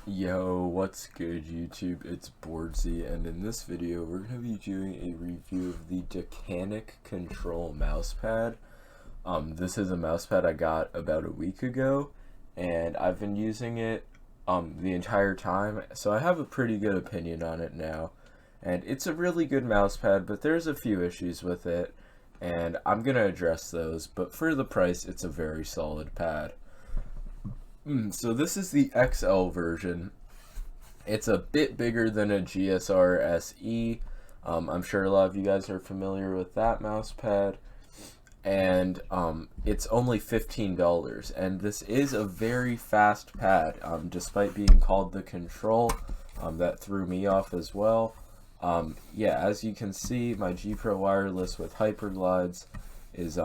Yo, what's good YouTube? It's boardzy, and in this video we're going to be doing a review of the Dechanic Control mousepad. This is a mousepad I got about a week ago, and I've been using it the entire time, so I have a pretty good opinion on it now. And it's a really good mousepad, but there's a few issues with it, and I'm going to address those, but for the price it's a very solid pad. So this is the XL version. It's a bit bigger than a GSR SE. I'm sure a lot of you guys are familiar with that mouse pad. And it's only $15. And this is a very fast pad, despite being called the Control. That threw me off as well. Yeah, as you can see, my G Pro Wireless with Hyperglides is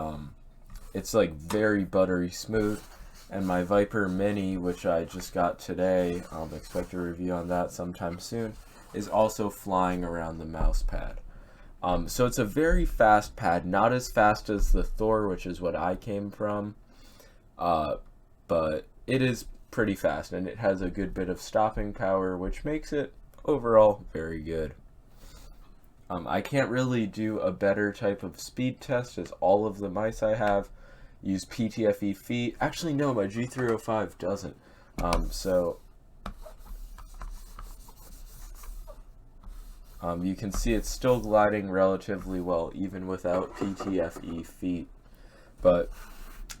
it's like very buttery smooth. And my Viper Mini, which I just got today, expect a review on that sometime soon, is also flying around the mouse pad. So it's a very fast pad, not as fast as the Thor, which is what I came from, but it is pretty fast, and it has a good bit of stopping power, which makes it overall very good. I can't really do a better type of speed test, as all of the mice I have use PTFE feet. Actually, no, my G305 doesn't. You can see it's still gliding relatively well, even without PTFE feet. But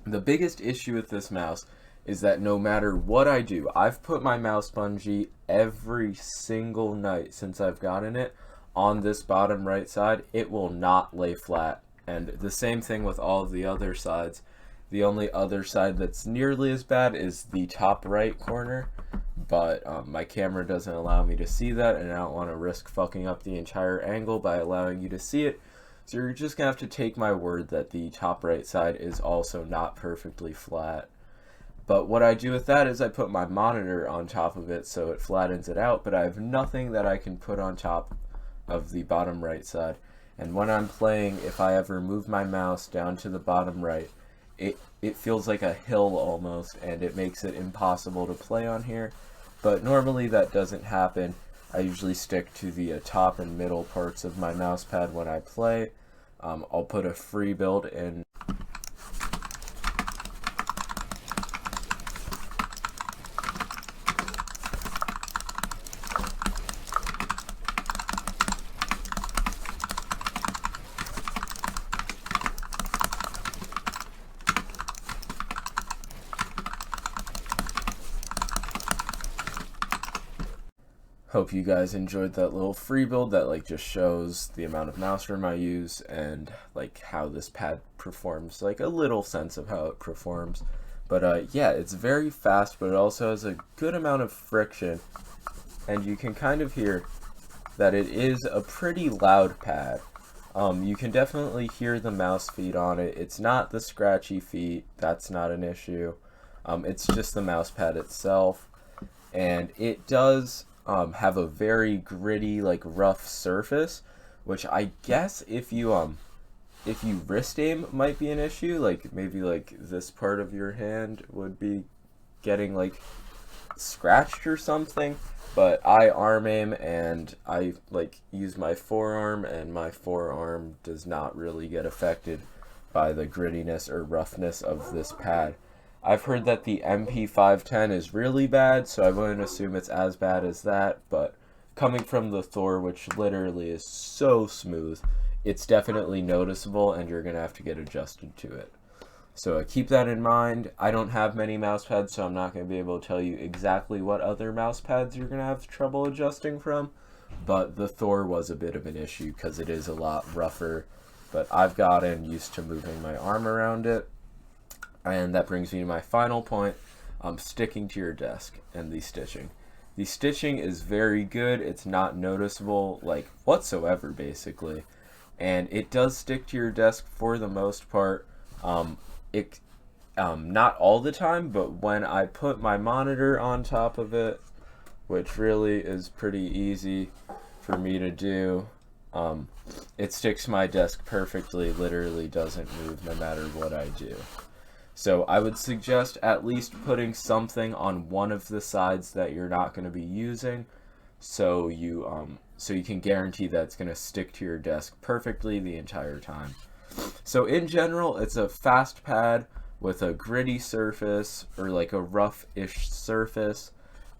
the biggest issue with this mouse is that no matter what I do, I've put my mouse bungee every single night since I've gotten it on this bottom right side, it will not lay flat. And the same thing with all of the other sides. The only other side that's nearly as bad is the top right corner, but my camera doesn't allow me to see that, and I don't want to risk fucking up the entire angle by allowing you to see it. So you're just going to have to take my word that the top right side is also not perfectly flat. But what I do with that is I put my monitor on top of it so it flattens it out, but I have nothing that I can put on top of the bottom right side. And when I'm playing, if I ever move my mouse down to the bottom right, it feels like a hill almost, and it makes it impossible to play on here. But normally that doesn't happen. I usually stick to the top and middle parts of my mouse pad when I play. I'll put a free build in. Hope you guys enjoyed that little free build that like just shows the amount of mouse room I use and like how this pad performs, like a little sense of how it performs. But yeah, it's very fast, but it also has a good amount of friction, and you can kind of hear that it is a pretty loud pad. You can definitely hear the mouse feet on it. It's not the scratchy feet, that's not an issue. It's just the mouse pad itself, and it does have a very gritty, like rough surface, which I guess if you wrist aim might be an issue. Like maybe like this part of your hand would be getting like scratched or something. But I arm aim and I like use my forearm, and my forearm does not really get affected by the grittiness or roughness of this pad. I've heard that the MP510 is really bad, so I wouldn't assume it's as bad as that, but coming from the Thor, which literally is so smooth, it's definitely noticeable, and you're going to have to get adjusted to it. So keep that in mind. I don't have many mouse pads, so I'm not going to be able to tell you exactly what other mouse pads you're going to have trouble adjusting from, but the Thor was a bit of an issue because it is a lot rougher, but I've gotten used to moving my arm around it. And that brings me to my final point, sticking to your desk and the stitching. The stitching is very good. It's not noticeable, like, whatsoever, basically. And it does stick to your desk for the most part. Not all the time, but when I put my monitor on top of it, which really is pretty easy for me to do, it sticks to my desk perfectly, literally doesn't move no matter what I do. So I would suggest at least putting something on one of the sides that you're not going to be using, so you can guarantee that it's going to stick to your desk perfectly the entire time. So in general, it's a fast pad with a gritty surface, or like a rough-ish surface,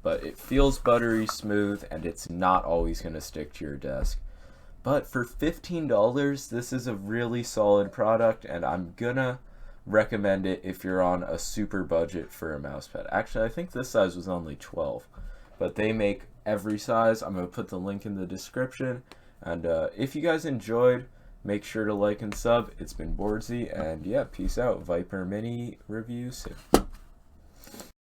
but it feels buttery smooth and it's not always going to stick to your desk. But for $15, this is a really solid product, and I'm gonna recommend it if you're on a super budget for a mouse pad. Actually, I think this size was only 12, but they make every size. I'm gonna put the link in the description, and if you guys enjoyed, make sure to like and sub. It's been boardzy, and yeah, peace out. Viper Mini review soon.